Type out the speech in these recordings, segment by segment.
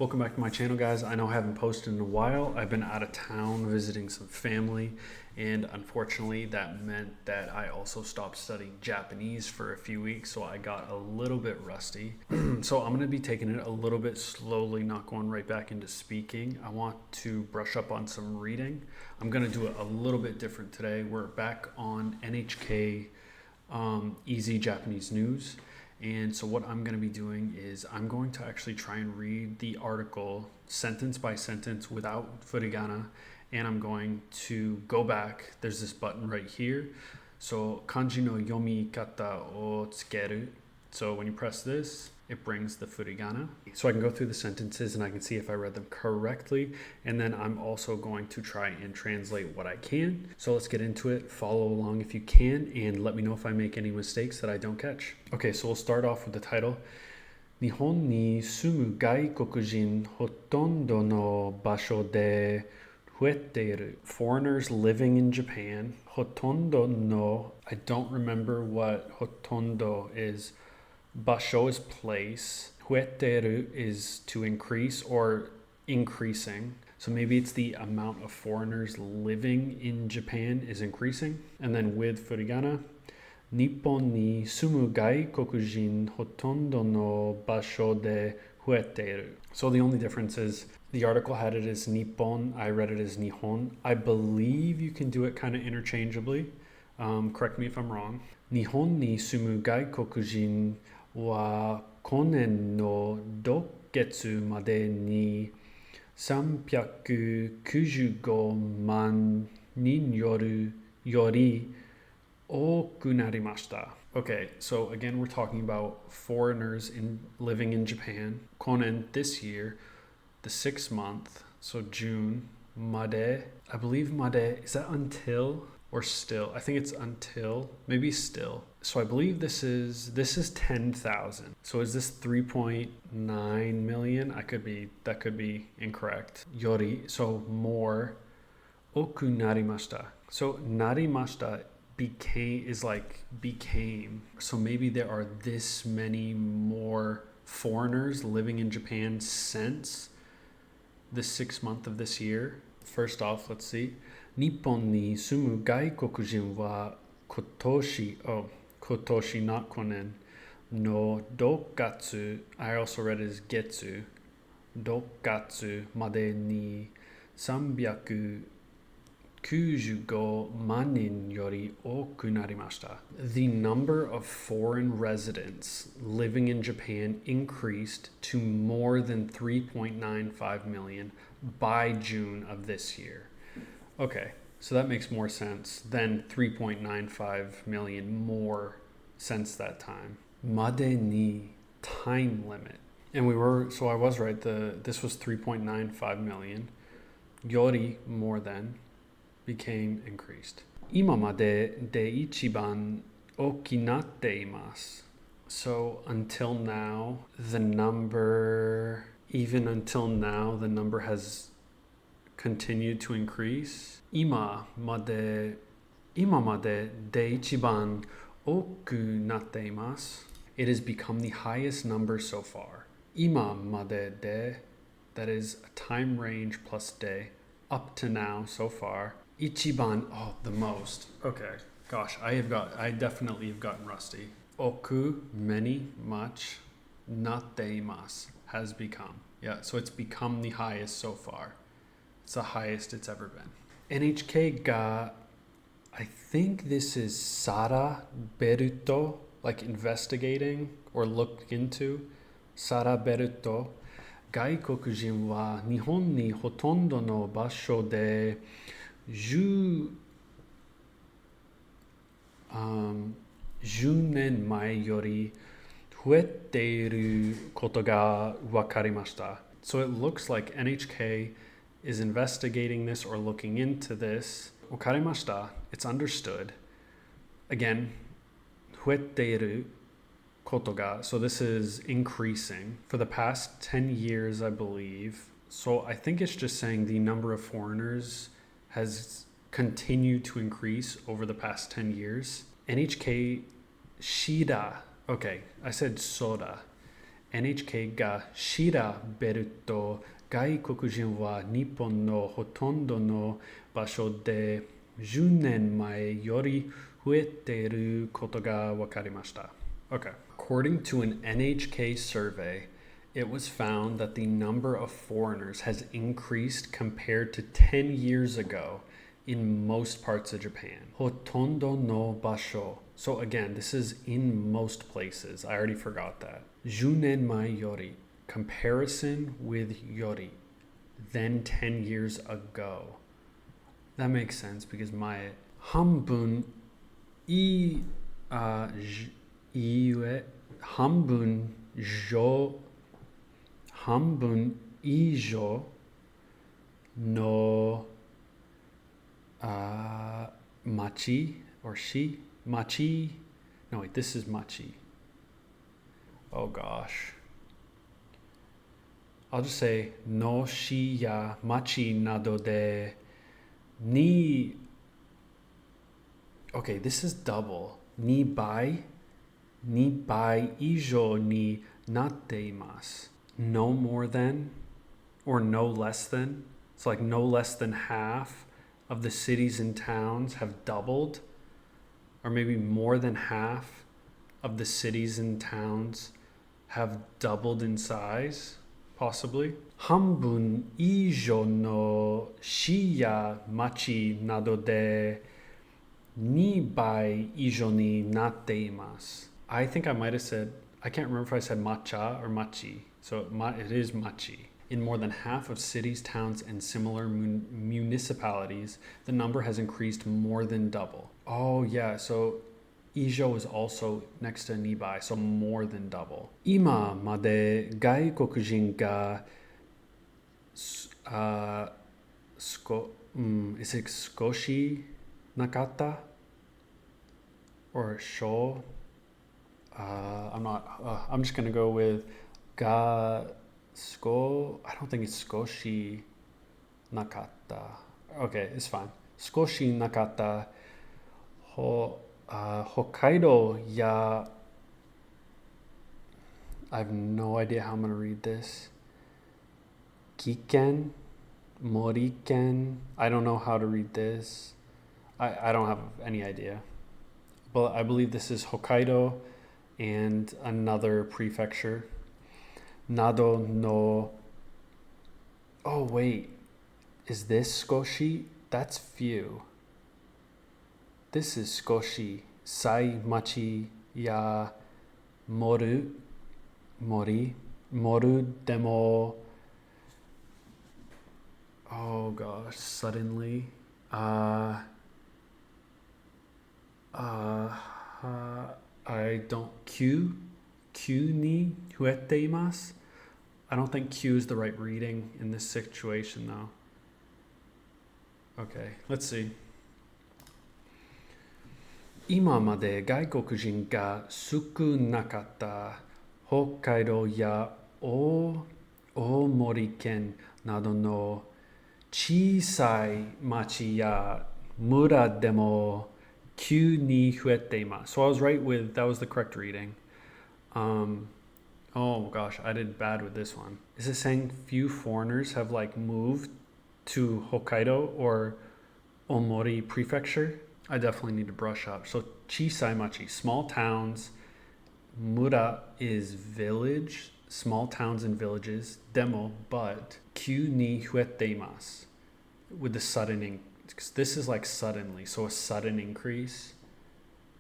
Welcome back to my channel, guys. I know I haven't posted in a while. I've been out of town visiting some family, and unfortunately that meant that I also stopped studying Japanese for a few weeks, so I got a little bit rusty. So I'm going to be taking it a little bit slowly, not going right back into speaking. I want to brush up on some reading. I'm going to do it a little bit different today. We're back on NHK Easy Japanese News. And so what I'm going to be doing is I'm going to actually try and read the article sentence by sentence without furigana, and I'm going to go back. There's this button right here. So kanji no yomikata o tsukeru. So when you press this, it brings the furigana. So I can go through the sentences and I can see if I read them correctly. And then I'm also going to try and translate what I can. So let's get into it. Follow along if you can and let me know if I make any mistakes that I don't catch. Okay, so we'll start off with the title. 日本に住む外国人ほとんどの場所で増えている Foreigners living in Japan. ほとんどの I don't remember what ほとんど is. Basho is place. Hueteru is to increase or increasing. So maybe it's the amount of foreigners living in Japan is increasing. And then with furigana, Nippon ni sumu gaikokujin hotondo no basho de hueteru. So the only difference is the article had it as Nippon. I read it as Nihon. I believe you can do it kind of interchangeably. Correct me if I'm wrong. Nihon ni sumu gaikokujin wa konen no doketsu made ni 395万人より多くなりました. Okay, so again, we're talking about foreigners living in Japan. Konen this year, the 6th month, so June, made, I believe made, is that until? Or still, I think it's until, maybe still. So I believe this is 10,000. So is this 3.9 million? That could be incorrect. Yori, so more. Oku narimashita. So narimashita became. So maybe there are this many more foreigners living in Japan since the 6th month of this year. First off, let's see. 日本に住む外国人は今年 not 去年 の6月 I also read it as 月6月までに395万人より多くなりました The number of foreign residents living in Japan increased to more than 3.95 million by June of this year. Okay, so that makes more sense than 3.95 million more since that time. Made ni, time limit. And so I was right, this was 3.95 million. Yori, more than, became increased. 今までで一番大きなっています. So until now, even until now, the number has continued to increase. 今までで一番多くなっています. It has become the highest number so far. 今までで, that is a time range plus de, up to now so far. 一番, the most. Okay, gosh, I definitely have gotten rusty. Oku, many, much, natteimasu, has become. Yeah, so it's become the highest so far. It's the highest it's ever been. NHK ga, I think this is Sara Beruto, like investigating or look into. Sara Beruto. 外国人は日本にほとんどの場所で10年前より増えていることがわかりました. So it looks like NHK is investigating this or looking into this. Wakarimashita, it's understood. Again, 増えていることが, so this is increasing for the past 10 years, I believe. So I think it's just saying the number of foreigners has continued to increase over the past 10 years. NHK Shida, okay, I said soda. NHK が調べると外国人は日本のほとんどの場所で10年前より増えていることが分かりました。Okay. According to an NHK survey, it was found that the number of foreigners has increased compared to 10 years ago in most parts of Japan. Hotondo no basho. So again, this is in most places. I already forgot that. Junen mai yori. Comparison with yori. Then 10 years ago. That makes sense because my hambun I iue hambun jo hambun ijo no machi or shi machi. No, wait, this is machi. Oh gosh. I'll just say no shi ya machi nado de ni. Okay, this is double. Ni bai ijo ni natte imasu. No more than or no less than. So like no less than half of the cities and towns have doubled, or maybe more than half of the cities and towns have doubled in size, possibly. Hambun ijo no shi ya machi nado de ni bai ijo ni natte imasu. I think I might have said, I can't remember if I said matcha or machi. So it is machi. In more than half of cities, towns, and similar municipalities, the number has increased more than double. Oh yeah, so ijo is also next to nibai, so more than double. Ima made gaikokujin ga is it skoshi nakata or sho? I'm just gonna go with ga I don't think it's skoshi nakata. Okay, it's fine. Skoshi nakata Hokkaido ya. I have no idea how I'm gonna read this. Kiken, Moriken. I don't know how to read this. I don't have any idea. But I believe this is Hokkaido and another prefecture. Nado no. Oh wait, is this skoshi? That's few. This is skoshi. Sai machi ya mori demo. Oh gosh, suddenly. I don't Q ni huete imasu. I don't think Q is the right reading in this situation though. Okay, let's see. 今まで外国人が少なかった北海道や青森県などの小さい町や村でも急に増えています。So I was right with, that was the correct reading. Oh gosh, I did bad with this one. Is it saying few foreigners have like moved to Hokkaido or Omori prefecture? I definitely need to brush up. So chisai machi, small towns. Mura is village, small towns and villages. Demo, but kyu ni huete imasu, with the sudden this is like suddenly, so a sudden increase.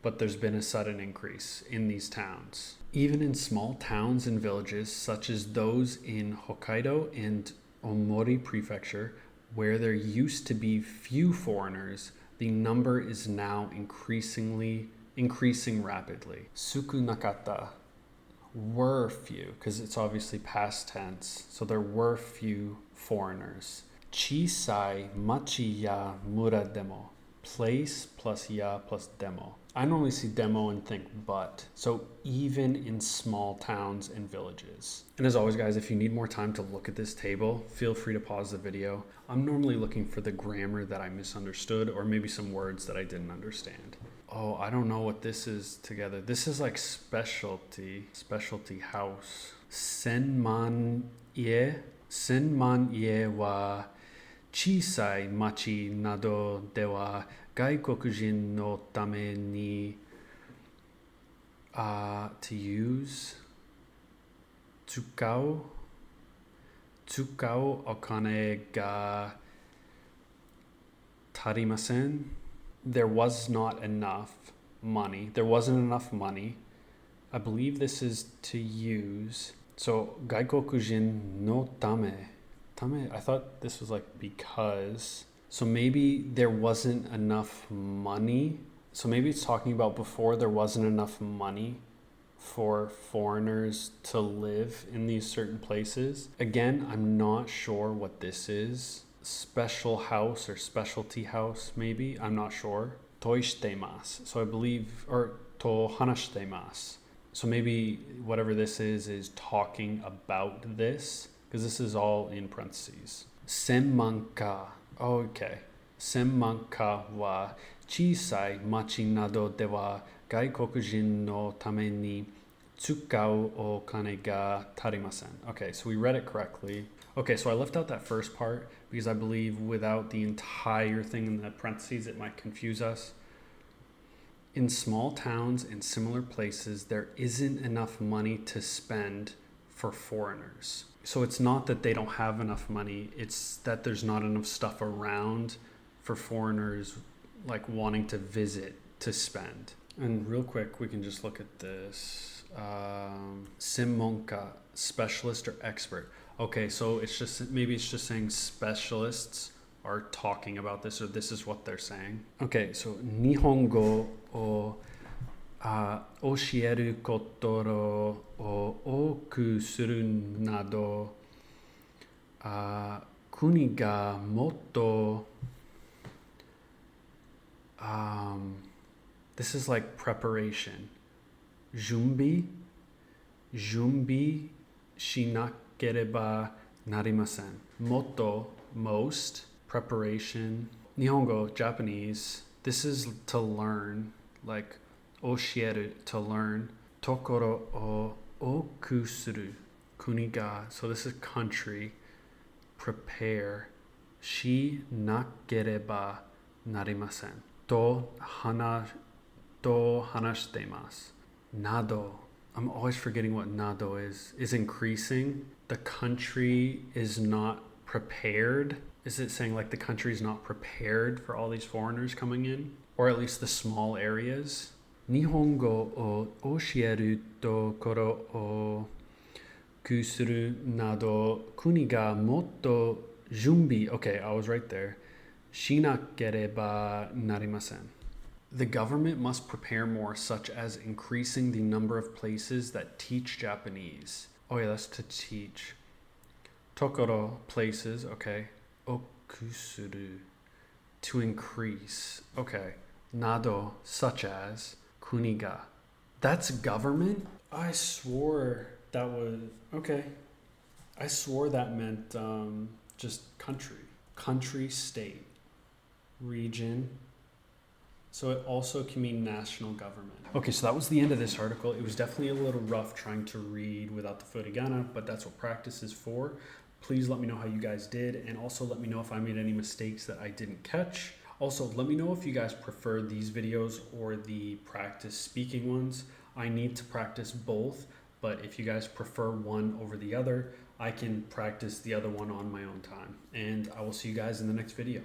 But there's been a sudden increase in these towns. Even in small towns and villages, such as those in Hokkaido and Omori prefecture, where there used to be few foreigners, the number is now increasing rapidly. Suku nakata, were few, because it's obviously past tense, so there were few foreigners. Chisai machi ya mura demo, place plus ya plus demo. I normally see demo and think but, so even in small towns and villages. And as always guys, if you need more time to look at this table, feel free to pause the video. I'm normally looking for the grammar that I misunderstood or maybe some words that I didn't understand. Oh, I don't know what this is together. This is like specialty house. 千万家は小さい町などでは外国人のためにto use 使うお金が足りません There was not enough money. There wasn't enough money. I believe this is to use. So 外国人のため. I thought this was like because. So maybe there wasn't enough money. So maybe it's talking about before there wasn't enough money for foreigners to live in these certain places. Again, I'm not sure what this is. Special house or specialty house, maybe. I'm not sure. としてます. So I believe, or と話してます. So maybe whatever this is talking about this, because this is all in parentheses. 専門家. Okay. 専門家は小さい町などでは外国人のために使うお金が足りません. Okay, so we read it correctly. Okay, so I left out that first part because I believe without the entire thing in the parentheses, it might confuse us. In small towns and similar places, there isn't enough money to spend for foreigners. So it's not that they don't have enough money, it's that there's not enough stuff around for foreigners like wanting to visit to spend. And real quick, we can just look at this. Simonka, specialist or expert. Okay, so it's just saying specialists are talking about this, or this is what they're saying. Okay, so 日本語を教えることを多くするなど国がもっとthis is like preparation. 準備しなければなりません. もっと most preparation. 日本語 Japanese. This is to learn, like 教える to learn. ところを多くする国が so this is country. Prepare しなければなりませんと話しています Nado. I'm always forgetting what nado is increasing. The country is not prepared. Is it saying like the country is not prepared for all these foreigners coming in? Or at least the small areas? 日本語を教えるところをくするなど国がもっと準備 Okay, I was right there. しなければなりません The government must prepare more, such as increasing the number of places that teach Japanese. Oh yeah, that's to teach. Tokoro, places, okay. Okusuru, to increase. Okay. Nado, such as. Kuniga. That's government? I swore that was... Okay. I swore that meant just country. Country, state, region. So it also can mean national government. Okay, so that was the end of this article. It was definitely a little rough trying to read without the furigana, but that's what practice is for. Please let me know how you guys did, and also let me know if I made any mistakes that I didn't catch. Also, let me know if you guys prefer these videos or the practice speaking ones. I need to practice both, but if you guys prefer one over the other, I can practice the other one on my own time. And I will see you guys in the next video.